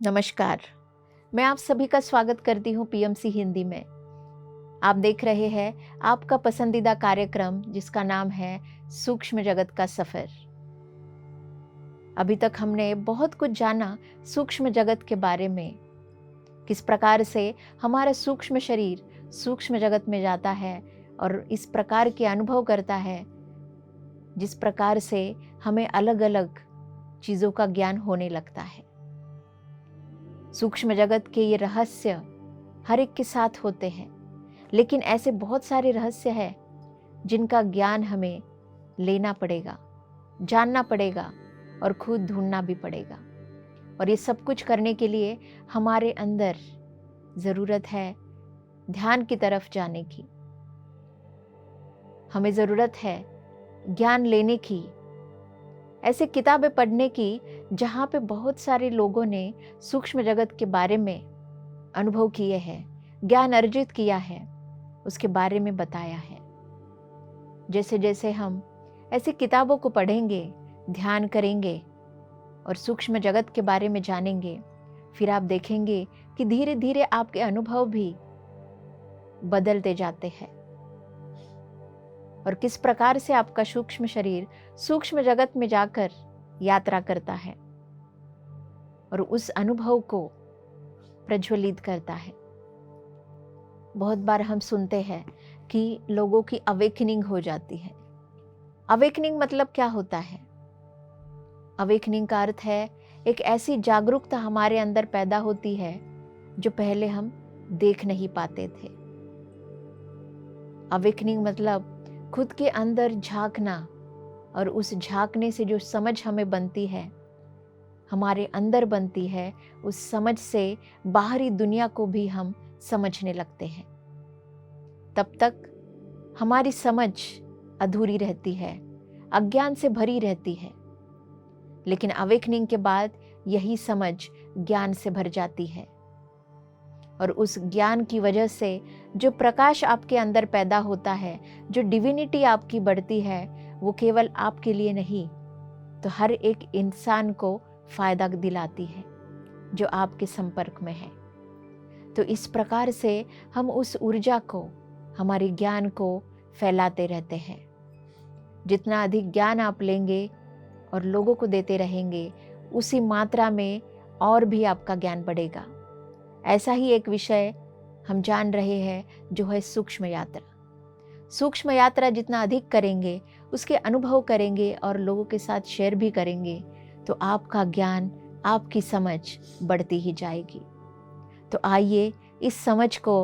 नमस्कार। मैं आप सभी का स्वागत करती हूँ पीएमसी हिंदी में। आप देख रहे हैं आपका पसंदीदा कार्यक्रम जिसका नाम है सूक्ष्म जगत का सफर। अभी तक हमने बहुत कुछ जाना सूक्ष्म जगत के बारे में, किस प्रकार से हमारा सूक्ष्म शरीर सूक्ष्म जगत में जाता है और इस प्रकार के अनुभव करता है जिस प्रकार से हमें अलग अलग चीज़ों का ज्ञान होने लगता है। सूक्ष्म जगत के ये रहस्य हर एक के साथ होते हैं, लेकिन ऐसे बहुत सारे रहस्य हैं जिनका ज्ञान हमें लेना पड़ेगा, जानना पड़ेगा और खुद ढूंढना भी पड़ेगा। और ये सब कुछ करने के लिए हमारे अंदर ज़रूरत है ध्यान की तरफ जाने की। हमें ज़रूरत है ज्ञान लेने की, ऐसे किताबें पढ़ने की जहाँ पे बहुत सारे लोगों ने सूक्ष्म जगत के बारे में अनुभव किए हैं, ज्ञान अर्जित किया है, उसके बारे में बताया है। जैसे जैसे हम ऐसी किताबों को पढ़ेंगे, ध्यान करेंगे और सूक्ष्म जगत के बारे में जानेंगे, फिर आप देखेंगे कि धीरे धीरे आपके अनुभव भी बदलते जाते हैं और किस प्रकार से आपका सूक्ष्म शरीर सूक्ष्म जगत में जाकर यात्रा करता है और उस अनुभव को प्रज्वलित करता है। बहुत बार हम सुनते हैं कि लोगों की अवेकनिंग हो जाती है। अवेकनिंग मतलब क्या होता है? अवेकनिंग का अर्थ है एक ऐसी जागरूकता हमारे अंदर पैदा होती है जो पहले हम देख नहीं पाते थे। अवेकनिंग मतलब खुद के अंदर झांकना और उस झांकने से जो समझ हमें बनती है, हमारे अंदर बनती है, उस समझ से बाहरी दुनिया को भी हम समझने लगते हैं। तब तक हमारी समझ अधूरी रहती है, अज्ञान से भरी रहती है, लेकिन अवेकनिंग के बाद यही समझ ज्ञान से भर जाती है और उस ज्ञान की वजह से जो प्रकाश आपके अंदर पैदा होता है, जो डिविनिटी आपकी बढ़ती है, वो केवल आपके लिए नहीं तो हर एक इंसान को फायदा दिलाती है जो आपके संपर्क में है। तो इस प्रकार से हम उस ऊर्जा को, हमारे ज्ञान को फैलाते रहते हैं। जितना अधिक ज्ञान आप लेंगे और लोगों को देते रहेंगे, उसी मात्रा में और भी आपका ज्ञान बढ़ेगा। ऐसा ही एक विषय हम जान रहे हैं जो है सूक्ष्म यात्रा। सूक्ष्म यात्रा जितना अधिक करेंगे, उसके अनुभव करेंगे और लोगों के साथ शेयर भी करेंगे तो आपका ज्ञान, आपकी समझ बढ़ती ही जाएगी। तो आइए इस समझ को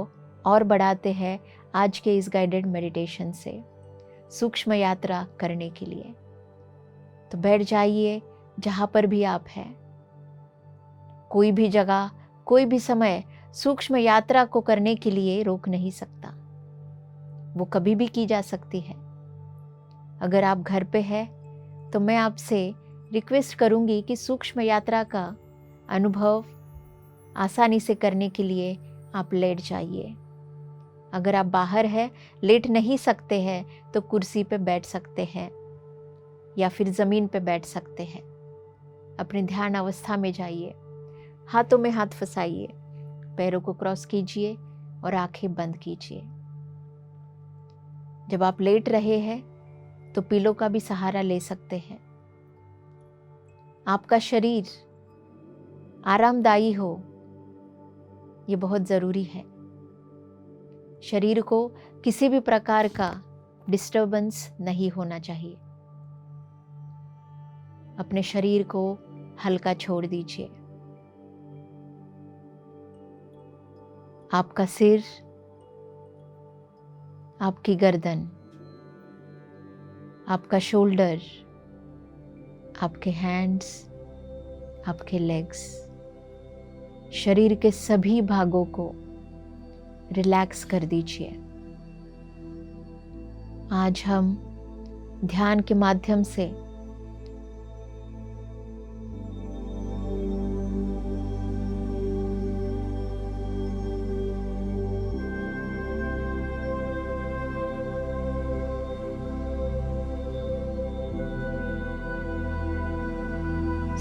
और बढ़ाते हैं आज के इस गाइडेड मेडिटेशन से सूक्ष्म यात्रा करने के लिए। तो बैठ जाइए जहाँ पर भी आप हैं। कोई भी जगह, कोई भी समय सूक्ष्म यात्रा को करने के लिए रोक नहीं सकता, वो कभी भी की जा सकती है। अगर आप घर पे हैं तो मैं आपसे रिक्वेस्ट करूंगी कि सूक्ष्म यात्रा का अनुभव आसानी से करने के लिए आप लेट जाइए। अगर आप बाहर हैं, लेट नहीं सकते हैं तो कुर्सी पे बैठ सकते हैं या फिर ज़मीन पे बैठ सकते हैं। अपने ध्यान अवस्था में जाइए, हाथों में हाथ फंसाइए, पैरों को क्रॉस कीजिए और आंखें बंद कीजिए। जब आप लेट रहे हैं तो पिलो का भी सहारा ले सकते हैं। आपका शरीर आरामदायी हो, ये बहुत ज़रूरी है। शरीर को किसी भी प्रकार का डिस्टर्बेंस नहीं होना चाहिए। अपने शरीर को हल्का छोड़ दीजिए। आपका सिर, आपकी गर्दन, आपका शोल्डर, आपके हैंड्स, आपके लेग्स, शरीर के सभी भागों को रिलैक्स कर दीजिए। आज हम ध्यान के माध्यम से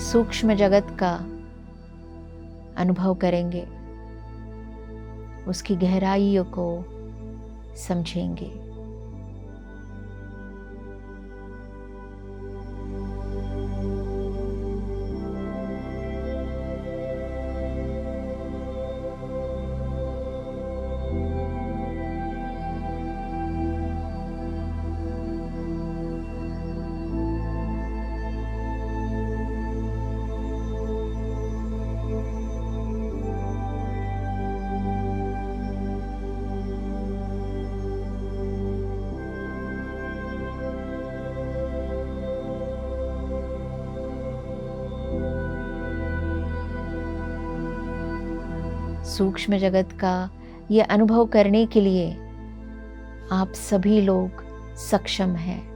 सूक्ष्म जगत का अनुभव करेंगे, उसकी गहराइयों को समझेंगे। सूक्ष्म जगत का ये अनुभव करने के लिए आप सभी लोग सक्षम हैं।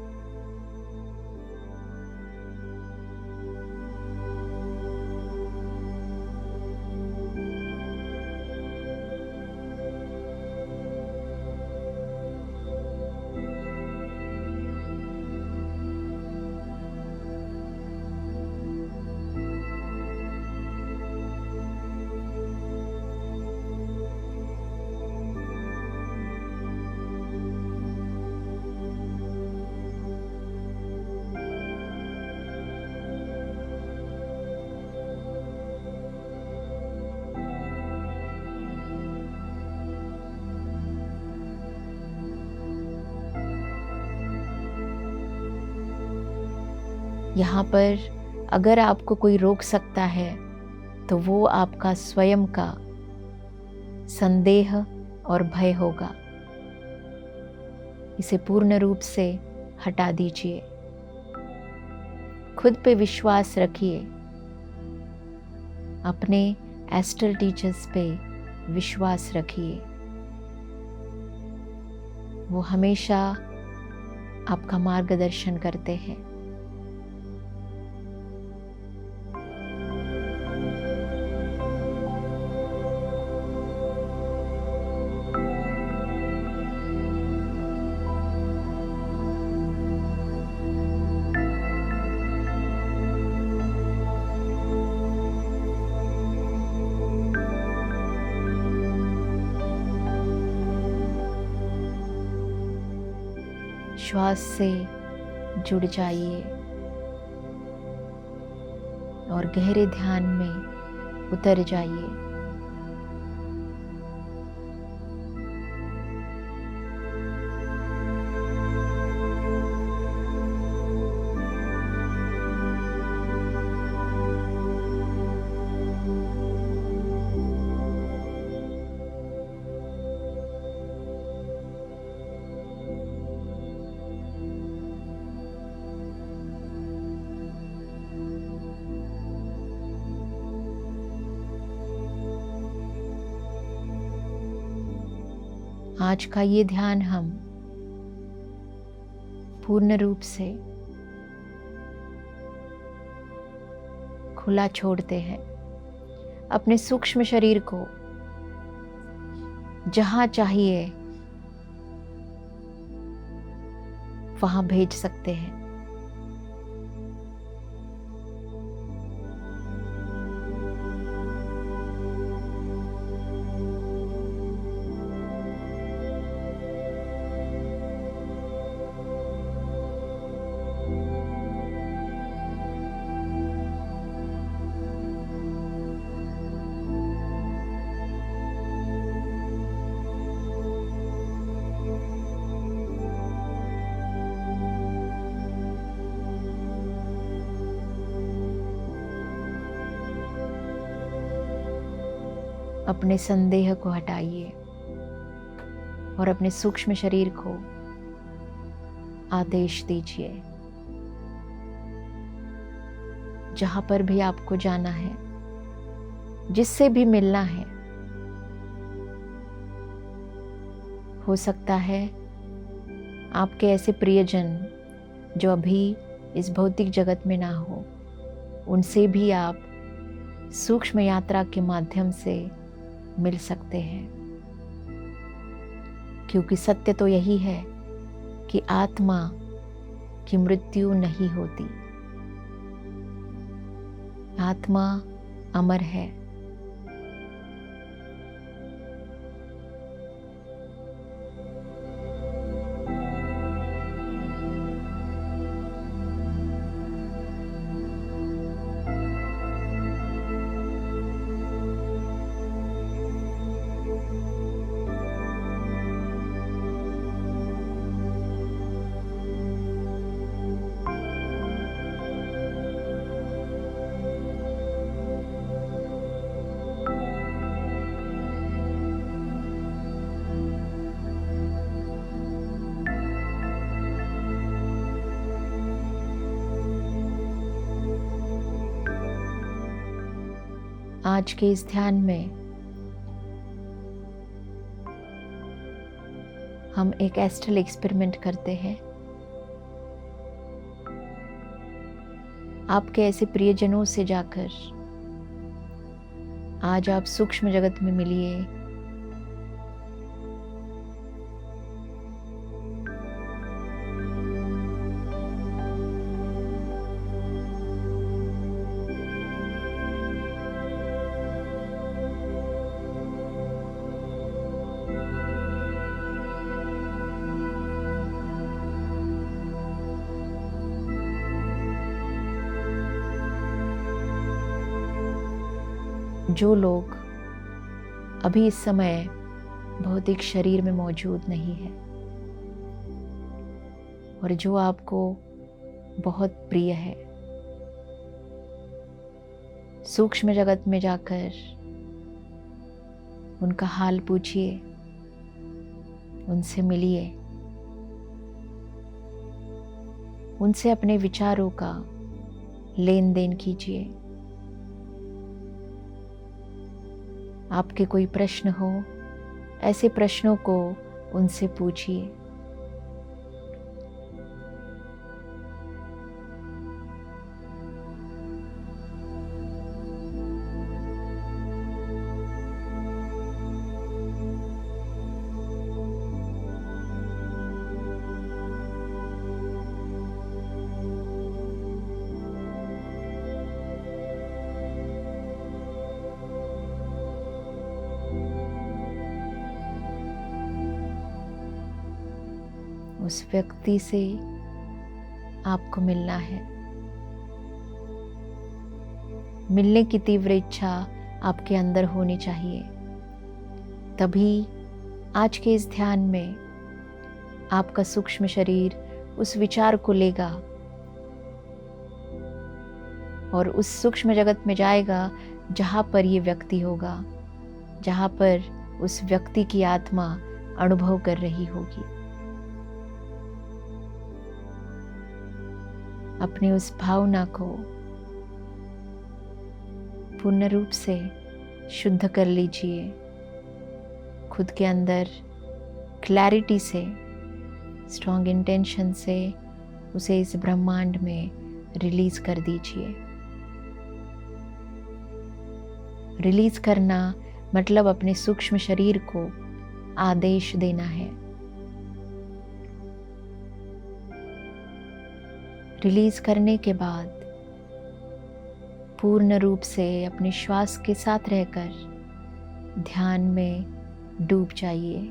यहाँ पर अगर आपको कोई रोक सकता है तो वो आपका स्वयं का संदेह और भय होगा। इसे पूर्ण रूप से हटा दीजिए। खुद पे विश्वास रखिए, अपने एस्ट्रल टीचर्स पे विश्वास रखिए। वो हमेशा आपका मार्गदर्शन करते हैं। श्वास से जुड़ जाइए और गहरे ध्यान में उतर जाइए। आज का ये ध्यान हम पूर्ण रूप से खुला छोड़ते हैं। अपने सूक्ष्म शरीर को जहां चाहिए वहां भेज सकते हैं। अपने संदेह को हटाइए और अपने सूक्ष्म शरीर को आदेश दीजिए। जहां पर भी आपको जाना है, जिससे भी मिलना है, हो सकता है आपके ऐसे प्रियजन जो अभी इस भौतिक जगत में ना हो, उनसे भी आप सूक्ष्म यात्रा के माध्यम से मिल सकते हैं। क्योंकि सत्य तो यही है कि आत्मा की मृत्यु नहीं होती। आत्मा अमर है आज के इस ध्यान में हम एक एस्ट्रल एक्सपेरिमेंट करते हैं। आपके ऐसे प्रियजनों से जाकर आज आप सूक्ष्म जगत में मिलिए। जो लोग अभी इस समय भौतिक शरीर में मौजूद नहीं है और जो आपको बहुत प्रिय है, सूक्ष्म जगत में जाकर उनका हाल पूछिए, उनसे मिलिए, उनसे अपने विचारों का लेन देन कीजिए। आपके कोई प्रश्न हो, ऐसे प्रश्नों को उनसे पूछिए। उस व्यक्ति से आपको मिलना है। मिलने की तीव्र इच्छा आपके अंदर होनी चाहिए। तभी आज के इस ध्यान में आपका सूक्ष्म शरीर उस विचार को लेगा और उस सूक्ष्म जगत में जाएगा जहाँ पर ये व्यक्ति होगा, जहाँ पर उस व्यक्ति की आत्मा अनुभव कर रही होगी। अपनी उस भावना को पूर्ण रूप से शुद्ध कर लीजिए। खुद के अंदर क्लैरिटी से, स्ट्रॉन्ग इंटेंशन से उसे इस ब्रह्मांड में रिलीज कर दीजिए। रिलीज करना मतलब अपने सूक्ष्म शरीर को आदेश देना है। रिलीज करने के बाद पूर्ण रूप से अपने श्वास के साथ रहकर ध्यान में डूब जाइए।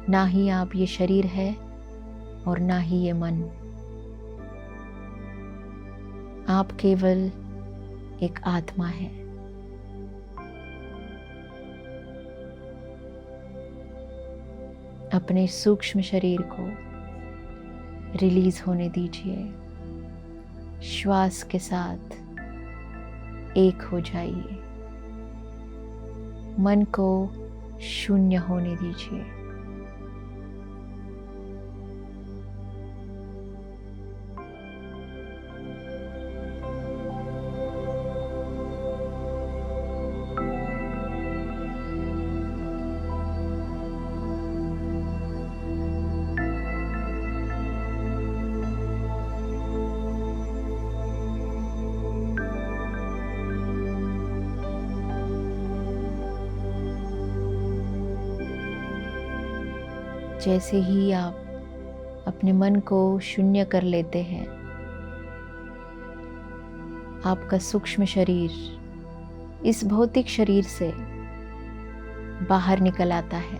ना ही आप ये शरीर है और ना ही ये मन। आप केवल एक आत्मा है। अपने सूक्ष्म शरीर को रिलीज होने दीजिए। श्वास के साथ एक हो जाइए। मन को शून्य होने दीजिए। जैसे ही आप अपने मन को शून्य कर लेते हैं, आपका सूक्ष्म शरीर इस भौतिक शरीर से बाहर निकल आता है।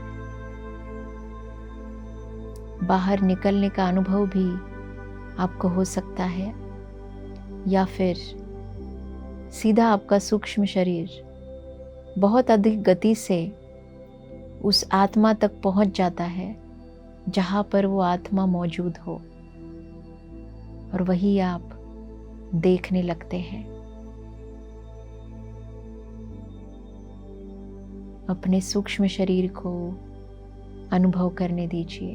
बाहर निकलने का अनुभव भी आपको हो सकता है, या फिर सीधा आपका सूक्ष्म शरीर बहुत अधिक गति से उस आत्मा तक पहुंच जाता है जहाँ पर वो आत्मा मौजूद हो, और वही आप देखने लगते हैं। अपने सूक्ष्म शरीर को अनुभव करने दीजिए।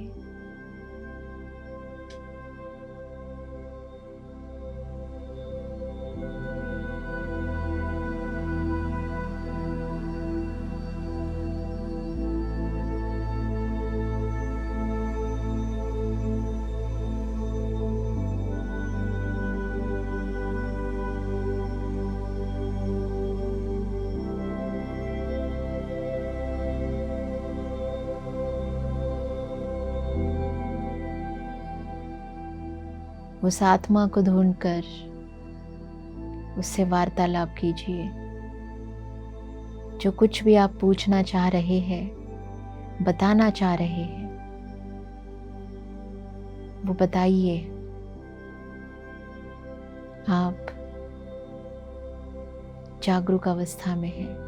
उस आत्मा को ढूंढकर उससे वार्तालाप कीजिए। जो कुछ भी आप पूछना चाह रहे हैं, बताना चाह रहे हैं, वो बताइए। आप जागरूक अवस्था में हैं।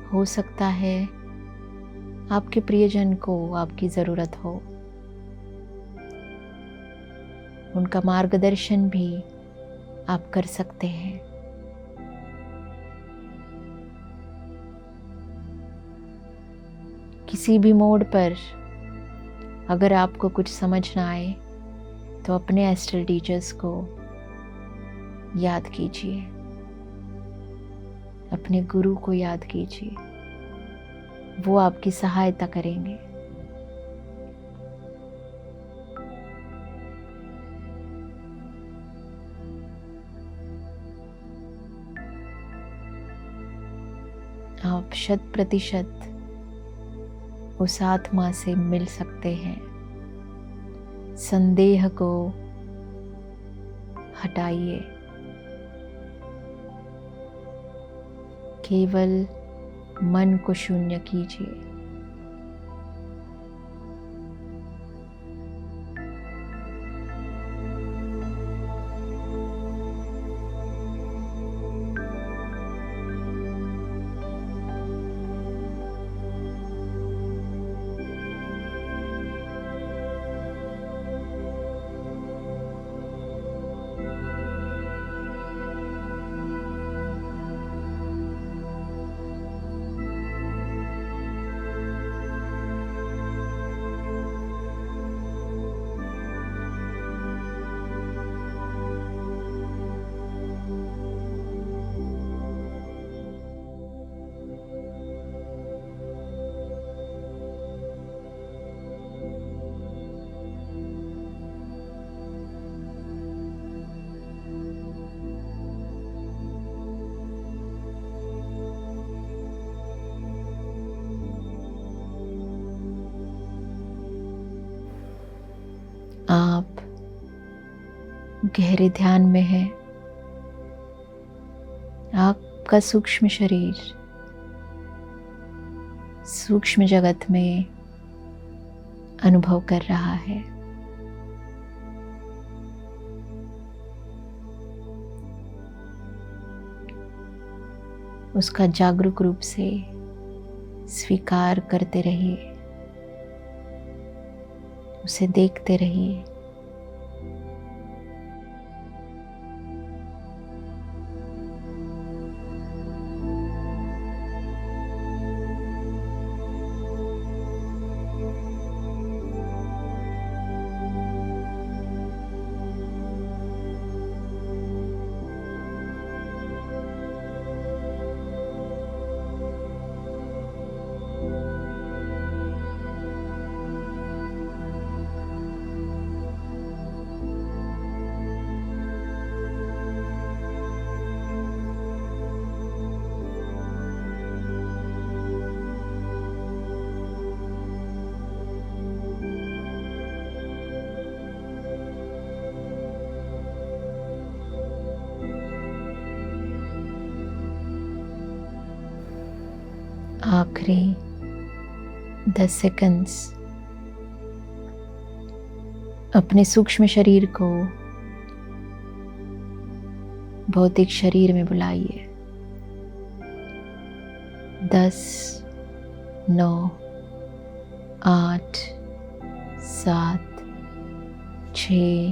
हो सकता है आपके प्रियजन को आपकी ज़रूरत हो। उनका मार्गदर्शन भी आप कर सकते हैं। किसी भी मोड़ पर अगर आपको कुछ समझ ना आए तो अपने एस्ट्रल टीचर्स को याद कीजिए, अपने गुरु को याद कीजिए। वो आपकी सहायता करेंगे। आप 100% उस आत्मा से मिल सकते हैं। संदेह को हटाइए। केवल मन को शून्य कीजिए। आप गहरे ध्यान में हैं। आपका सूक्ष्म शरीर सूक्ष्म जगत में अनुभव कर रहा है। उसका जागरूक रूप से स्वीकार करते रहिए, उसे देखते रहिए। आखिरी 10 सेकंड्स अपने सूक्ष्म शरीर को भौतिक शरीर में बुलाइए। 10, 9, 8, 7, 6,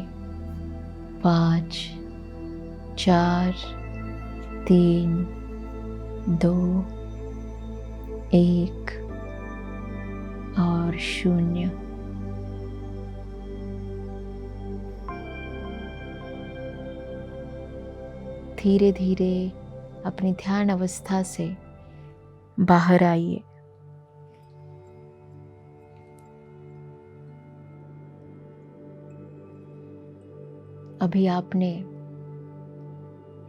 5, 4, 3, 2, 1 और शून्य। धीरे धीरे अपनी ध्यान अवस्था से बाहर आइए। अभी आपने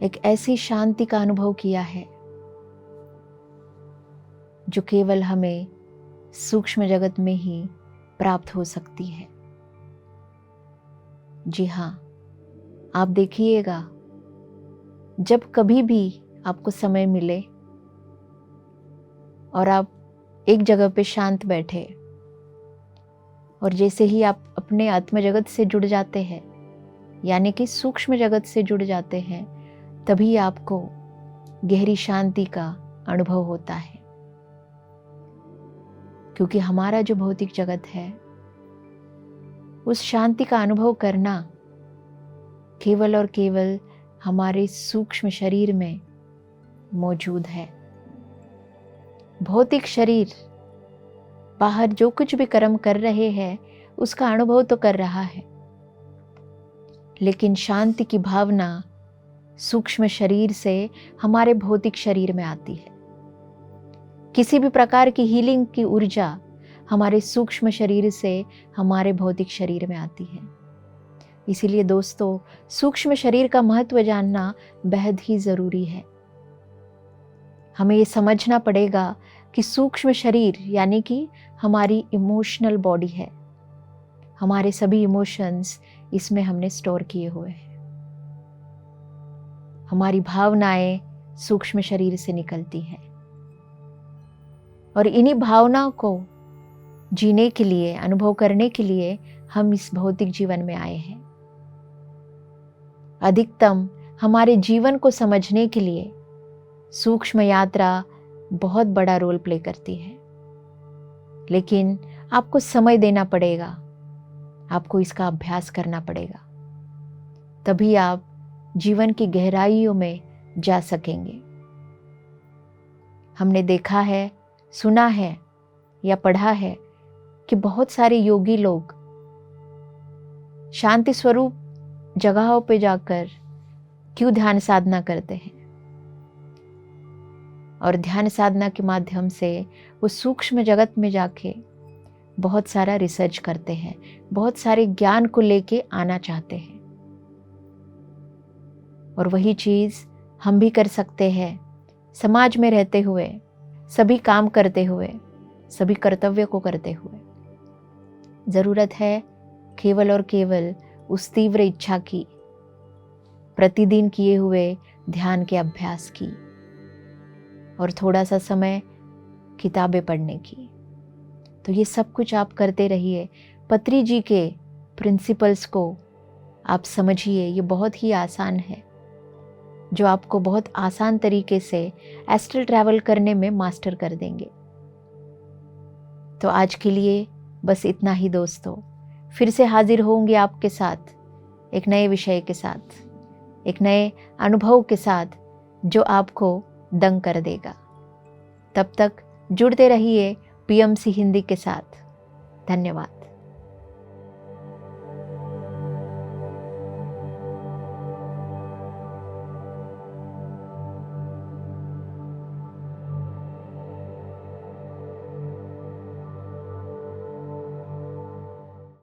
एक ऐसी शांति का अनुभव किया है जो केवल हमें सूक्ष्म जगत में ही प्राप्त हो सकती है। जी हाँ, आप देखिएगा, जब कभी भी आपको समय मिले और आप एक जगह पे शांत बैठे और जैसे ही आप अपने आत्म जगत से जुड़ जाते हैं, यानी कि सूक्ष्म जगत से जुड़ जाते हैं, तभी आपको गहरी शांति का अनुभव होता है। क्योंकि हमारा जो भौतिक जगत है, उस शांति का अनुभव करना केवल और केवल हमारे सूक्ष्म शरीर में मौजूद है। भौतिक शरीर बाहर जो कुछ भी कर्म कर रहे हैं उसका अनुभव तो कर रहा है, लेकिन शांति की भावना सूक्ष्म शरीर से हमारे भौतिक शरीर में आती है। किसी भी प्रकार की हीलिंग की ऊर्जा हमारे सूक्ष्म शरीर से हमारे भौतिक शरीर में आती है। इसीलिए दोस्तों, सूक्ष्म शरीर का महत्व जानना बेहद ही जरूरी है। हमें ये समझना पड़ेगा कि सूक्ष्म शरीर यानी कि हमारी इमोशनल बॉडी है। हमारे सभी इमोशंस इसमें हमने स्टोर किए हुए हैं। हमारी भावनाएं सूक्ष्म शरीर से निकलती हैं और इन्हीं भावनाओं को जीने के लिए, अनुभव करने के लिए हम इस भौतिक जीवन में आए हैं। अधिकतम हमारे जीवन को समझने के लिए सूक्ष्म यात्रा बहुत बड़ा रोल प्ले करती है, लेकिन आपको समय देना पड़ेगा, आपको इसका अभ्यास करना पड़ेगा, तभी आप जीवन की गहराइयों में जा सकेंगे। हमने देखा है, सुना है या पढ़ा है कि बहुत सारे योगी लोग शांति स्वरूप जगहों पे जाकर क्यों ध्यान साधना करते हैं, और ध्यान साधना के माध्यम से वो सूक्ष्म जगत में जाके बहुत सारा रिसर्च करते हैं, बहुत सारे ज्ञान को लेके आना चाहते हैं। और वही चीज़ हम भी कर सकते हैं, समाज में रहते हुए, सभी काम करते हुए, सभी कर्तव्य को करते हुए। ज़रूरत है केवल और केवल उस तीव्र इच्छा की, प्रतिदिन किए हुए ध्यान के अभ्यास की, और थोड़ा सा समय किताबें पढ़ने की। तो ये सब कुछ आप करते रहिए। पत्री जी के प्रिंसिपल्स को आप समझिए, ये बहुत ही आसान है, जो आपको बहुत आसान तरीके से एस्ट्रल ट्रैवल करने में मास्टर कर देंगे। तो आज के लिए बस इतना ही दोस्तों। फिर से हाजिर होंगे आपके साथ एक नए विषय के साथ, एक नए अनुभव के साथ, जो आपको दंग कर देगा। तब तक जुड़ते रहिए PMC हिंदी के साथ। धन्यवाद।